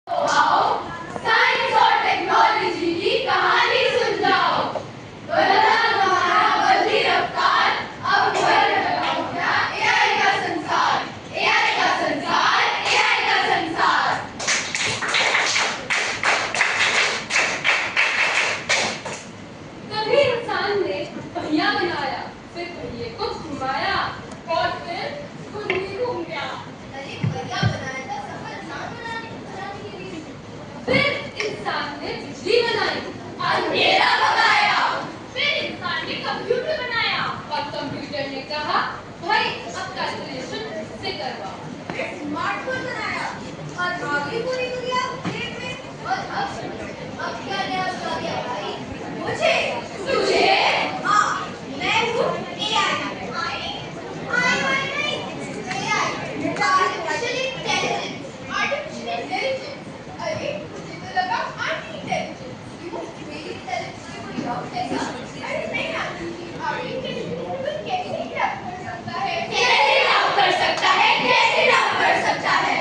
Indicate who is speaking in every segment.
Speaker 1: Science और technology की कहानी सुन जाओ। बदला हमारा बदली रफ्तार, अब बढ़ रहा हो गया एआई का संसार, एआई का संसार, एआई का संसार।
Speaker 2: कभी इंसान ने पहिया बनाया, फिर पहिए को घुमाया और फिर खुद ही घूम गया।
Speaker 1: अरे पहिया बनाया था सफल इंसान बनाने के लिए।
Speaker 2: फिर इंसान ने बिजली बनाई,
Speaker 1: अंधेरा भगाया।
Speaker 2: फिर इंसान ने कंप्यूटर बनाया और कंप्यूटर ने कहा भाई अब कैलकुलेशन से करवा।
Speaker 1: फिर स्मार्टफोन बनाया और आगे पूरी दुनिया खेल में। और अब क्या नया आ गया भाई? मुझे तुझे हाँ मैं हूँ एआई। आई नहीं AI, artificial intelligence. Artificial intelligence, अरे मुझे तो लगा आंटी इंटेलिजेंस। क्यों मेरी इंटेलिजेंस में कोई डाउट है क्या? अरे नहीं आंटी जी, आपकी इंटेलिजेंस को कैसे ड्राफ्ट कर सकता है? कैसे ड्राफ्ट कर सकता है? कैसे ड्राफ्ट कर सकता है?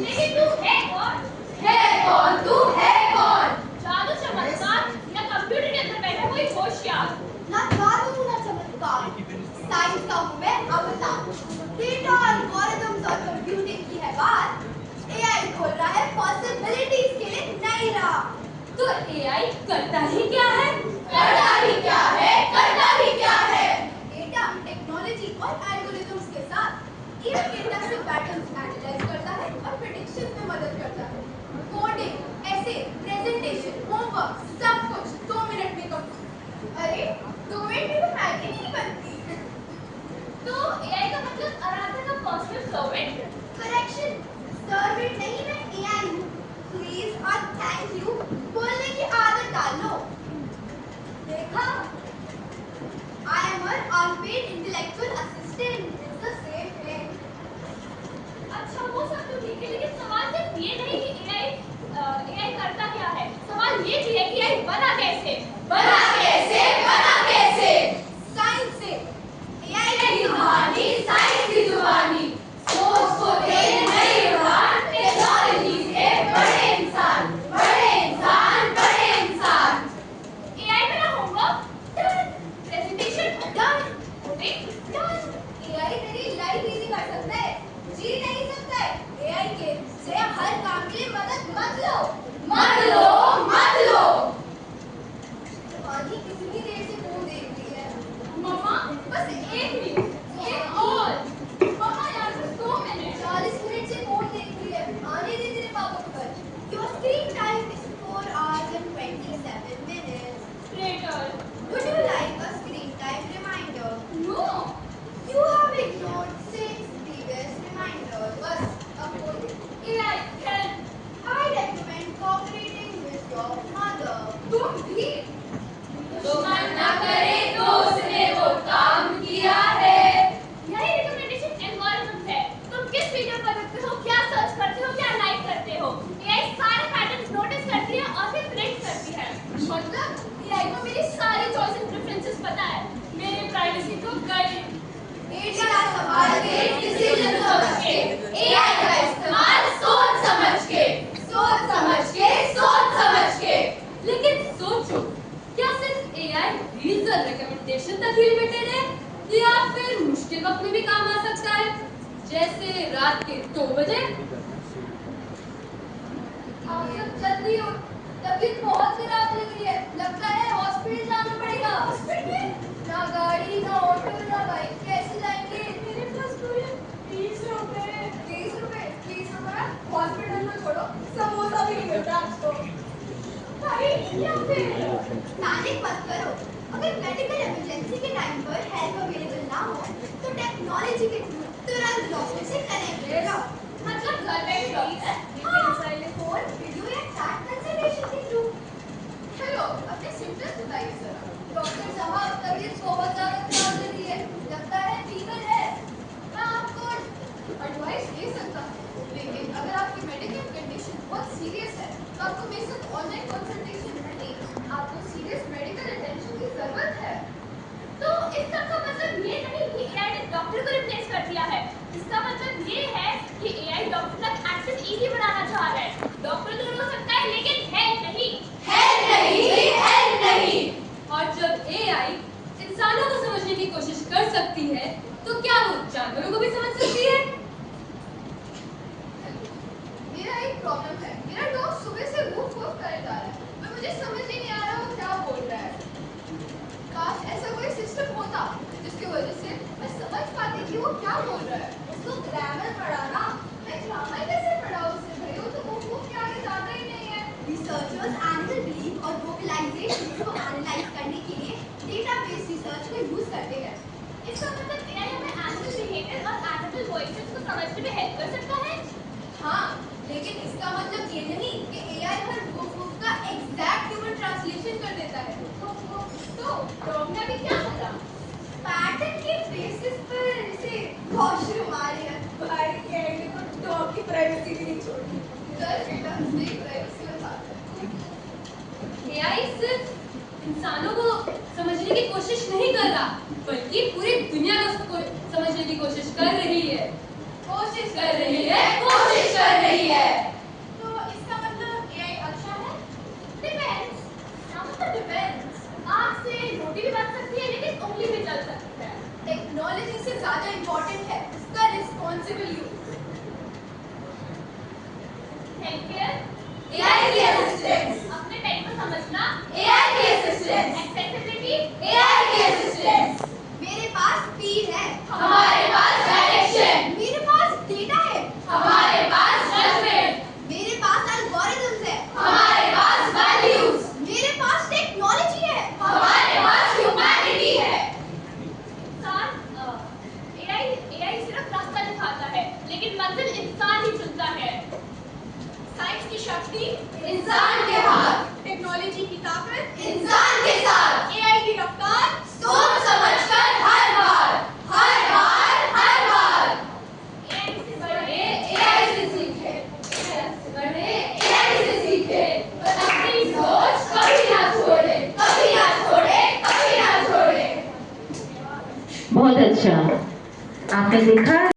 Speaker 2: लेकिन तू है कौन?
Speaker 1: है कौन तू? है कौन?
Speaker 2: जादू चमत्कार या कंप्यूटर के अंदर बैठा कोई होशियार?
Speaker 1: ना जादू ना चमत्कार, साइंस का हूँ मैं अवतार। डेटा एल्गोरिथम्स और कंप्यूटिंग की है बात। एआई खोल रहा है पॉसिबिलिटीज के लिए नई राह।
Speaker 2: तो एआई करता ही क्या है?
Speaker 1: करता ही क्या है? करता ही क्या है? डेटा, टेक्नोलॉजी और एल्गोरिथम्स के साथ एआई डेटा से पैटर्न्स एनालाइज करता है और प्रेडिक्शन में मदद करता है। कोडिंग, ऐसे, प्रेजेंटेशन, होमवर्क सब कुछ 2 मिनट में कंप्लीट। अरे 2 मिनट में तो मैगी नहीं बनती।
Speaker 2: तो एआई का मतलब आराधना का पर्सनल सर्वेंट?
Speaker 1: करेक्शन, सर्वेंट नहीं, मैं एआई हूँ। प्लीज और थैंक यू बोलने की आदत डाल लो। देखा, I am an unpaid intellectual assistant. It's the same thing.
Speaker 2: अच्छा वो सब तो ठीक है, लेकिन सवाल सिर्फ ये नहीं कि एआई करता क्या है, सवाल ये भी है कि एआई बना कैसे?
Speaker 1: बना कैसे? बना कैसे? साइंस से। एआई की जुबानी, साइंस की जुबानी। सोच को दे नई उड़ान, टेक्नोलॉजी से बड़े इंसान, बड़े इंसान, बड़े इंसान।
Speaker 2: एआई बना homework done, presentation
Speaker 1: done,
Speaker 2: coding
Speaker 1: done. AI तेरी लाइफ इजी कर सकता है, जी नहीं सकता है। एआई के से हर काम के लिए मदद मत लो, मत लो, मत लो। आधी कितनी देर से फोन देख रही है?
Speaker 2: मम्मा बस एक मिनट, एक और। मम्मा यार बस 2 मिनट।
Speaker 1: 40 मिनट से फोन देख रही है, आने दे तेरे पापा को कल। Your screen time is 4 hours and 27 minutes.
Speaker 2: Later.
Speaker 1: Would you like a screen time reminder?
Speaker 2: No.
Speaker 1: You have ignored 6 previous reminders. बस अब बोल दे।
Speaker 2: AI help.
Speaker 1: I recommend cooperating with your mother.
Speaker 2: तुम भी
Speaker 1: दुश्मन न करे तो उसने वो काम किया है।
Speaker 2: यही रिकमेंडेशन एल्गोरिथम है। तुम किस वीडियो पर रखते हो, क्या सर्च करते हो, क्या लाइक करते हो, एआई सारे पैटर्न्स नोटिस करती है और फिर प्रिडिक्ट करती है। मतलब एआई को मेरी सारी चॉइस एंड प्रेफरेंसेस पता है, मेरी प्राइवेसी तो गई।
Speaker 1: डेटा संभाल के, डिसीजन समझ के, एआई का इस्तेमाल सोच समझ के, सोच समझ के, सोच समझ के।
Speaker 2: लेकिन सोचो, क्या सिर्फ एआई रीजन रिकमेंडेशन तक ही लिमिटेड है या फिर मुश्किल वक्त में भी काम आ सकता है, जैसे रात के 2 बजे?
Speaker 1: आप सब जल्दी हो, तबीयत बहुत खराब लग रही है, लगता है हॉस्पिटल जाना पड़ेगा। हॉस्पिटल? ना गाड़ी, ना ऑटो, ना बाइक, कैसे जाएंगे? मेरे पास तो ये 30 रुपए। 30 रुपए? 30 रुपए हॉस्पिटल में छोड़ो, समोसा भी नहीं मिलता आपको। भाई या फिर पैनिक मत करो। अगर मेडिकल इमरजेंसी के टाइम पर हेल्प अवेलेबल ना हो तो टेक्नोलॉजी के थ्रू तुरंत डॉक्टर से कनेक्ट हो जाओ।
Speaker 2: मतलब घर पे भी डॉक्टर?
Speaker 1: हाँ, फोन, वीडियो या चैट कंसल्टेशन के थ्रू। हेलो, अपने सिम्टम्स बताइए जरा। डॉक्टर साहब, तबीयत बहुत ज़्यादा खराब लग रही है, लगता है फीवर है। मैं आपको एडवाइस दे सकता हूँ, लेकिन अगर आपकी मेडिकल कंडीशन बहुत सीरियस है तो आपको बेशक ऑनलाइन कंसल्टेशन नहीं, आपको सीरियस मेडिकल अटेंशन की ज़रूरत है।
Speaker 2: तो इसका मतलब ये नहीं कि एआई ने डॉक्टर को रिप्लेस कर दिया है, इसका मतलब ये है कि एआई डॉक्टर तक एक्सेस जानवरों को भी समझ सकती है।
Speaker 1: मेरा एक प्रॉब्लम है, मेरा डॉग सुबह से वूफ वूफ करे जा रहा है, पर मुझे समझ ही नहीं आ रहा वो क्या बोल रहा है। काश ऐसा कोई सिस्टम होता जिसकी वजह से मैं समझ पाती कि वो क्या बोल रहा है। उसको ग्रामर पढ़ाना, मैं ग्रामर कैसे पढ़ाऊं उसे भाई, वो तो वूफ वूफ के आगे जाता ही नहीं है। रिसर्चर्स एनिमल बिलीफ और वोकलाइजेशन को एनालाइज करने के लिए डेटाबेस रिसर्च को यूज करते हैं।
Speaker 2: इसका मतलब एआई हमें एनिमल बिहेवियर और एनिमल वॉइसेस को समझने में हेल्प कर सकता है।
Speaker 1: हाँ, लेकिन इसका मतलब ये नहीं कि एआई हर वूफ वूफ का एग्जैक्ट ह्यूमन ट्रांसलेशन कर देता है।
Speaker 2: तो डॉग ने अभी क्या बोला?
Speaker 1: पैटर्न के बेसिस पर इसे वॉशरूम आ रही है। भाई कहने को डॉग की प्राइवेसी भी नहीं छोड़ी। चल बेटा, मेरी प्राइवेसी बता दे।
Speaker 2: एआई सिर्फ इंसानों को समझने की कोशिश नहीं कर रहा, बल्कि पूरी दुनिया को समझने की कोशिश कर रही है।
Speaker 1: कोशिश
Speaker 2: कर रही है, कोशिश कर रही है।
Speaker 1: तो इसका मतलब एआई अच्छा है?
Speaker 2: डिपेंड्स। क्या मतलब डिपेंड्स? आँख से रोटी भी बन सकती है, लेकिन उंगली भी चल सकती है।
Speaker 1: टेक्नोलॉजी से ज्यादा इम्पोर्टेंट है उसका रिस्पॉन्सिबल यूज।
Speaker 2: हेल्थकेयर
Speaker 1: एआई की असिस्टेंस।
Speaker 2: अपने पेट को समझना
Speaker 1: एआई की असिस्टेंस।
Speaker 2: एक्सेसिबिलिटी
Speaker 1: एआई की असिस्टेंस। मेरे पास स्पीड है,
Speaker 2: हमारे पास डायरेक्शन,
Speaker 1: मेरे पास डेटा है,
Speaker 2: हमारे पास जजमेंट,
Speaker 1: मेरे पास एल्गोरिथम्स है,
Speaker 2: हमारे पास वैल्यूज,
Speaker 1: मेरे पास टेक्नोलॉजी है,
Speaker 2: हमारे पास ह्यूमैनिटी है। एआई सिर्फ रास्ता दिखाता है, लेकिन मंजिल इंसान ही चुनता है।
Speaker 1: साइंस की शक्ति
Speaker 2: इंसान के हाथ,
Speaker 1: टेक्नोलॉजी की ताकत
Speaker 2: इंसान के साथ,
Speaker 1: एआई की रफ्तार
Speaker 2: सोच समझकर हर बार, हर बार, हर बार। एआई से बढ़े, एआई से सीखे, एआई से बढ़े, एआई से सीखे, पर अपनी सोच कभी ना छोड़े, कभी ना छोड़े, कभी ना छोड़े।
Speaker 3: बहुत अच्छा, आपने देखा।